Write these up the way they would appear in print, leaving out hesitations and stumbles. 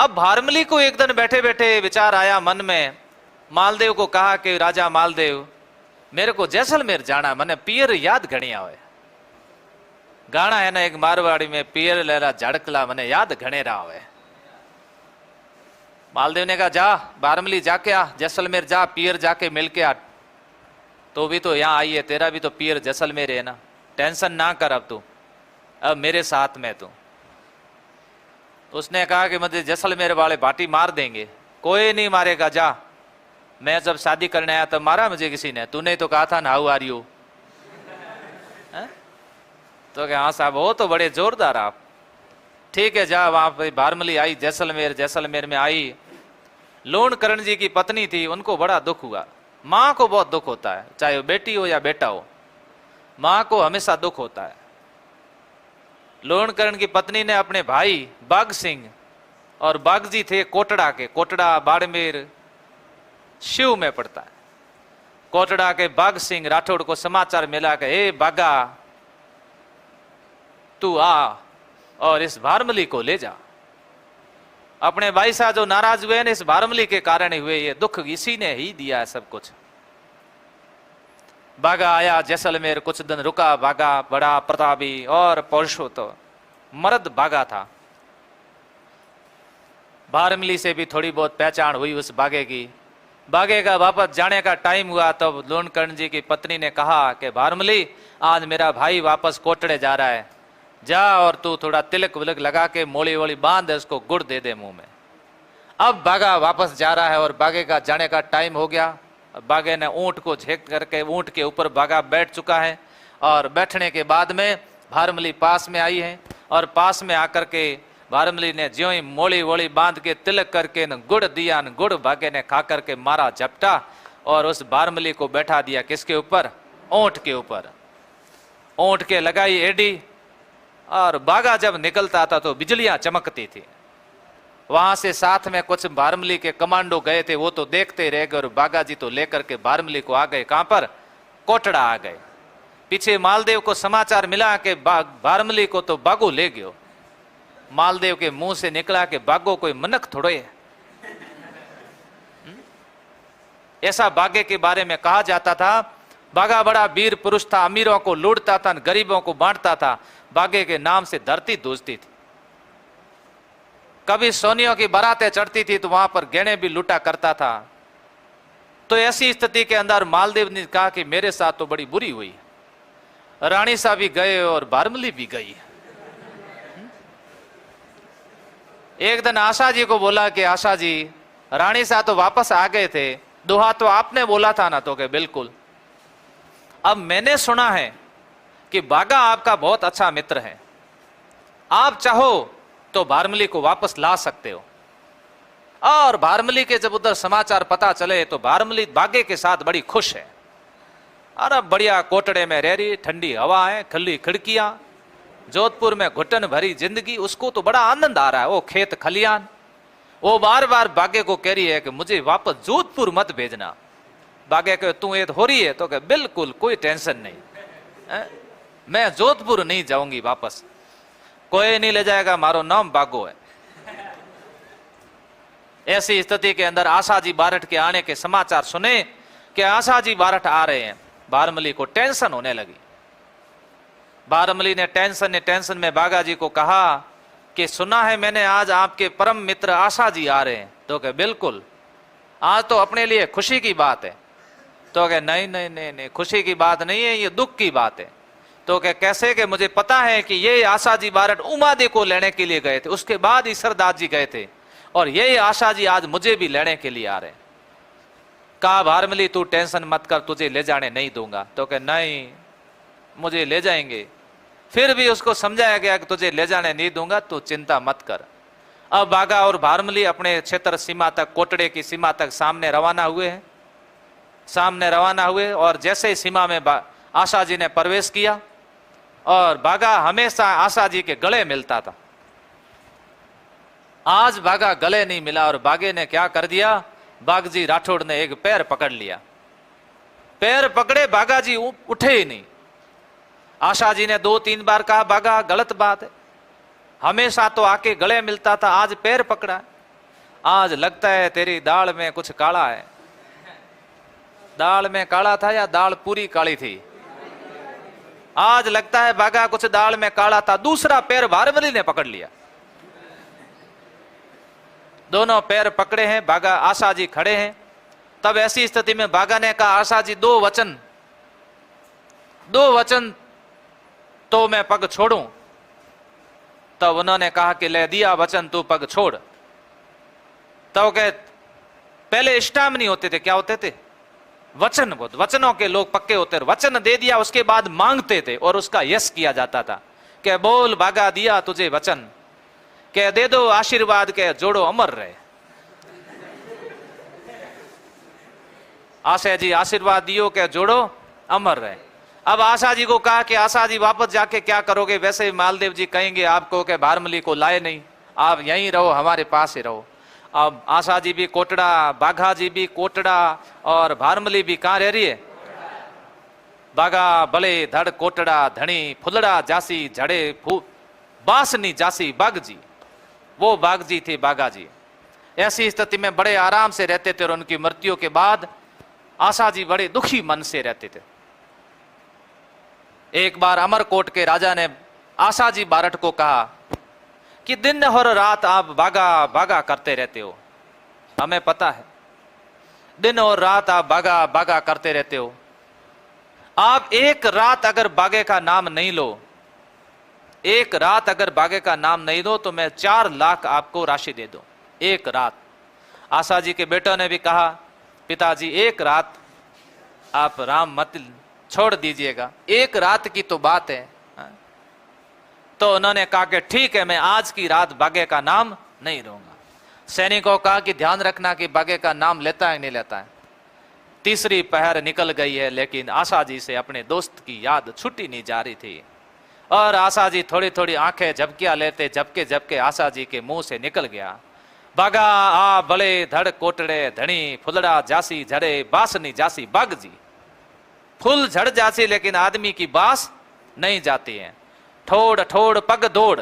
अब भारमली को एक दिन बैठे बैठे विचार आया मन में, मालदेव को कहा कि राजा मालदेव, मेरे को जैसलमेर जाना, मैंने पियर याद घणी आवे। गाना है ना एक मारवाड़ी में, पियर लेला झड़कला मैंने याद घणे रहा है। मालदेव ने कहा जा बारमली जाके आ, जैसलमेर जा, पियर जाके मिल के आ। तो भी तो यहाँ आई है, तेरा भी तो पियर जैसलमेर है ना, टेंशन ना कर अब तू, अब मेरे साथ में तू। तो उसने कहा कि मुझे जैसलमेर वाले बाटी मार देंगे। कोई नहीं मारेगा, जा। मैं जब शादी करने आया तब मारा मुझे किसी ने, तूने तो कहा था ना हाउ आर यू। तो क्या हाँ साहब, वो तो बड़े जोरदार आप, ठीक है जा। वहां पर बारमली आई, जैसलमेर, जैसलमेर में आई। लोणकरण जी की पत्नी थी, उनको बड़ा दुख हुआ। माँ को बहुत दुख होता है, चाहे वो बेटी हो या बेटा हो, माँ को हमेशा दुख होता है। लोणकरण की पत्नी ने अपने भाई बाघ सिंह, और बाघ जी थे कोटड़ा के, कोटड़ा बाड़मेर शिव में पड़ता है, कोटड़ा के बाघ सिंह राठौड़ को समाचार मिला कि हे बागा, तू आ और इस भारमली को ले जा। अपने भाई साहब जो नाराज हुए ना, इस भारमली के कारण ही हुए, ये दुख इसी ने ही दिया है सब कुछ। बागा आया जैसलमेर, कुछ दिन रुका। बागा बड़ा प्रतापी और पुरुषोत्तम मर्द बागा था। भारमली से भी थोड़ी बहुत पहचान हुई उस बागे की। बागे का वापस जाने का टाइम हुआ तब लोणकर्ण जी की पत्नी ने कहा कि भारमली, आज मेरा भाई वापस कोटड़े जा रहा है, जा और तू थोड़ा तिलक विलक लगा के मोली वोली बांध, उसको गुड़ दे दे मुंह में। अब बागा वापस जा रहा है और बागे का जाने का टाइम हो गया। बागे ने ऊंट को झेक करके, ऊंट के ऊपर बागा बैठ चुका है, और बैठने के बाद में भारमली पास में आई है, और पास में आकर के भारमली ने ज्यों ही मोली वोली बांध के तिलक करके न गुड़ दिया, न गुड़ बागे ने खा करके मारा झपटा, और उस भारमली को बैठा दिया किसके ऊपर? ऊंट के ऊपर। ऊंट के लगाई एडी, और बागा जब निकलता था तो बिजलियां चमकती थी। वहां से साथ में कुछ भारमली के कमांडो गए थे, वो तो देखते रह गए, और बागा जी तो लेकर के भारमली को आ गए। कहां पर? कोटड़ा आ गए। पीछे मालदेव को समाचार मिला कि भारमली को तो बागो ले गयो। मालदेव के मुंह से निकला कि बागो कोई मनक थोड़े है। ऐसा बागे के बारे में कहा जाता था। बागा बड़ा वीर पुरुष था, अमीरों को लूटता था, गरीबों को बांटता था। बागे के नाम से धरती दूसती थी। कभी सोनियों की बारातें चढ़ती थी तो वहां पर गहने भी लूटा करता था। तो ऐसी स्थिति के अंदर मालदेव ने कहा कि मेरे साथ तो बड़ी बुरी हुई। रानी साहब भी गए और भारमली भी गई। एक दिन आशा जी को बोला कि आशा जी, रानी साहब तो वापस आ गए थे, दोहा तो आपने बोला था ना। तो के बिल्कुल। अब मैंने सुना है कि बागा आपका बहुत अच्छा मित्र है, आप चाहो तो भारमली को वापस ला सकते हो। और भारमली के जब उधर समाचार पता चले तो भारमली बागे के साथ बड़ी खुश है। अरे बढ़िया कोटड़े में रह रही, ठंडी हवा है, खुली खिड़कियां, जोधपुर में घुटन भरी जिंदगी, उसको तो बड़ा आनंद आ रहा है। वो खेत खलियान, वो बार बार बागे को कह रही है कि मुझे वापस जोधपुर मत भेजना। बागे कहे तू ये हो रही है? तो कहे बिल्कुल कोई टेंशन नहीं, मैं जोधपुर नहीं जाऊंगी वापस, कोई नहीं ले जाएगा, मारो नाम बागो है। ऐसी स्थिति के अंदर आशा जी बारठ के आने के समाचार सुने कि आशा जी बारठ आ रहे हैं। भारमली को टेंशन होने लगी। भारमली ने टेंशन में बागा जी को कहा कि सुना है मैंने आज आपके परम मित्र आशा जी आ रहे हैं। तो कहे बिल्कुल, आज तो अपने लिए खुशी की बात है। तो कहे नहीं नहीं नहीं नहीं, खुशी की बात नहीं है, ये दुख की बात है। तो कहे कैसे? कि मुझे पता है कि ये आशा जी बारठ उमादे को लेने के लिए गए थे, उसके बाद ईश्वरदास जी गए थे, और ये आशा जी आज मुझे भी लेने के लिए आ रहे हैं। कहा भारमली तू टेंशन मत कर, तुझे ले जाने नहीं दूंगा। तो कहे नहीं, मुझे ले जाएंगे। फिर भी उसको समझाया गया कि तुझे ले जाने नहीं दूंगा, तू चिंता मत कर। अब बागा और भारमली अपने क्षेत्र सीमा तक, कोटड़े की सीमा तक सामने रवाना हुए। और जैसे ही सीमा में आशा जी ने प्रवेश किया, और बागा हमेशा आशा जी के गले मिलता था। आज बागा गले नहीं मिला, और बागे ने क्या कर दिया, बाग जी राठौड़ ने एक पैर पकड़ लिया। पैर पकड़े, बागा जी उठे ही नहीं। आशा जी ने 2-3 बार कहा बागा गलत बात है, हमेशा तो आके गले मिलता था, आज पैर पकड़ा। आज लगता है तेरी दाल में कुछ काला है। दाल में काला था या दाल पूरी काली थी? आज लगता है बागा कुछ दाल में काला था। दूसरा पैर भारमली ने पकड़ लिया। दोनों पैर पकड़े हैं, बागा आशा जी खड़े हैं। तब ऐसी स्थिति में बागा ने कहा, आशा जी दो वचन तो मैं पग छोड़ूं। तब उन्होंने कहा कि ले दिया वचन, तू पग छोड़। तो कहे पहले स्टाम नहीं होते थे, क्या होते थे? वचन। बहुत वचनों के लोग पक्के होते थे। वचन दे दिया, उसके बाद मांगते थे और उसका यश किया जाता था। के बोल बागा दिया तुझे वचन, के दे दो आशीर्वाद, के जोड़ो अमर रहे। आशा जी आशीर्वाद दियो के जोड़ो अमर रहे। अब आशा जी को कहा कि आशा जी वापस जाके क्या करोगे? वैसे ही मालदेव जी कहेंगे आपको कि भारमली को लाए नहीं, आप यहीं रहो, हमारे पास ही रहो। अब आशा जी भी कोटड़ा, बाघा जी भी कोटड़ा और भारमली भी कहां रह रही है? बागा बले धड़ कोटड़ा धनी फुलड़ा जासी झड़े बासनी जासी बाग जी। वो बाग जी थे बागा जी। ऐसी स्थिति में बड़े आराम से रहते थे और उनकी मृत्यु के बाद आशा जी बड़े दुखी मन से रहते थे। एक बार अमरकोट के राजा ने आशा जी बारठ को कहा कि दिन और रात आप बागा बागा करते रहते हो, हमें पता है दिन और रात आप बागा बागा करते रहते हो। आप एक रात अगर बागे का नाम नहीं लो, एक रात अगर बागे का नाम नहीं दो तो मैं 4 लाख आपको राशि दे दूं, एक रात। आशा जी के बेटों ने भी कहा पिताजी एक रात आप राम मत छोड़ दीजिएगा, एक रात की तो बात है। तो उन्होंने कहा कि ठीक है, मैं आज की रात बागे का नाम नहीं लूंगा। सैनिकों को कहा कि ध्यान रखना कि बागे का नाम लेता है नहीं लेता है। तीसरी पहर निकल गई है लेकिन आशा जी से अपने दोस्त की याद छुट्टी नहीं जा रही थी और आशा जी थोड़ी थोड़ी आंखें झपकियां लेते, झपके झपके आशा जी के मुंह से निकल गया, बागा आ बड़े धड़ कोटड़े धनी फुलड़ा जासी झड़े बासनी जासी बाग जी। फूल झड़ जासी लेकिन आदमी की बास नहीं जाती है। ठोड़ ठोड़ पग दौड़।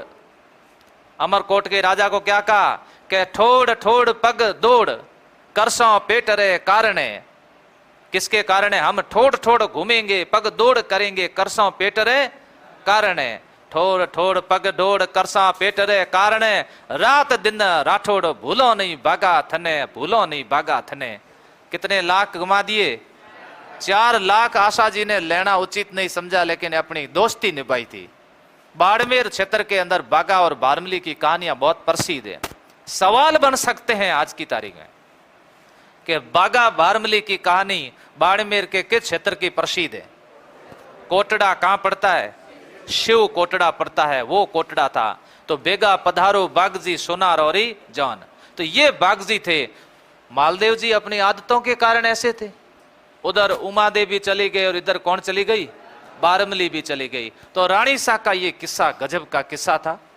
अमरकोट के राजा को क्या कहा कि ठोड़ ठोड़ पग दौड़ करसों पेटरे कारणे। किसके कारण? हम ठोड़ ठोड़ घूमेंगे, पग दौड़ करेंगे, करसों पेटरे कारणे। ठोड़ ठोड़ पग दौड़ करसा पेटरे कारणे, रात दिन राठौड़ भूलो नहीं बागा थने, भूलो नहीं बागा थने। कितने लाख घुमा दिए? 4 लाख आशा जी ने लेना उचित नहीं समझा लेकिन अपनी दोस्ती निभाई थी। बाड़मेर क्षेत्र के अंदर बागा और भारमली की कहानियां बहुत प्रसिद्ध है। सवाल बन सकते हैं आज की तारीख में कि बागा भारमली की कहानी बाड़मेर के किस क्षेत्र की प्रसिद्ध है? कोटड़ा कहां पड़ता है? शिव कोटड़ा पड़ता है, वो कोटड़ा था। तो बेगा पधारो बागजी सोनार और जान। तो ये बागजी थे। मालदेव जी अपनी आदतों के कारण ऐसे थे। उधर उमा देवी चली गई और इधर कौन चली गई? भारमली भी चली गई। तो रानी सा का ये किस्सा गजब का किस्सा था।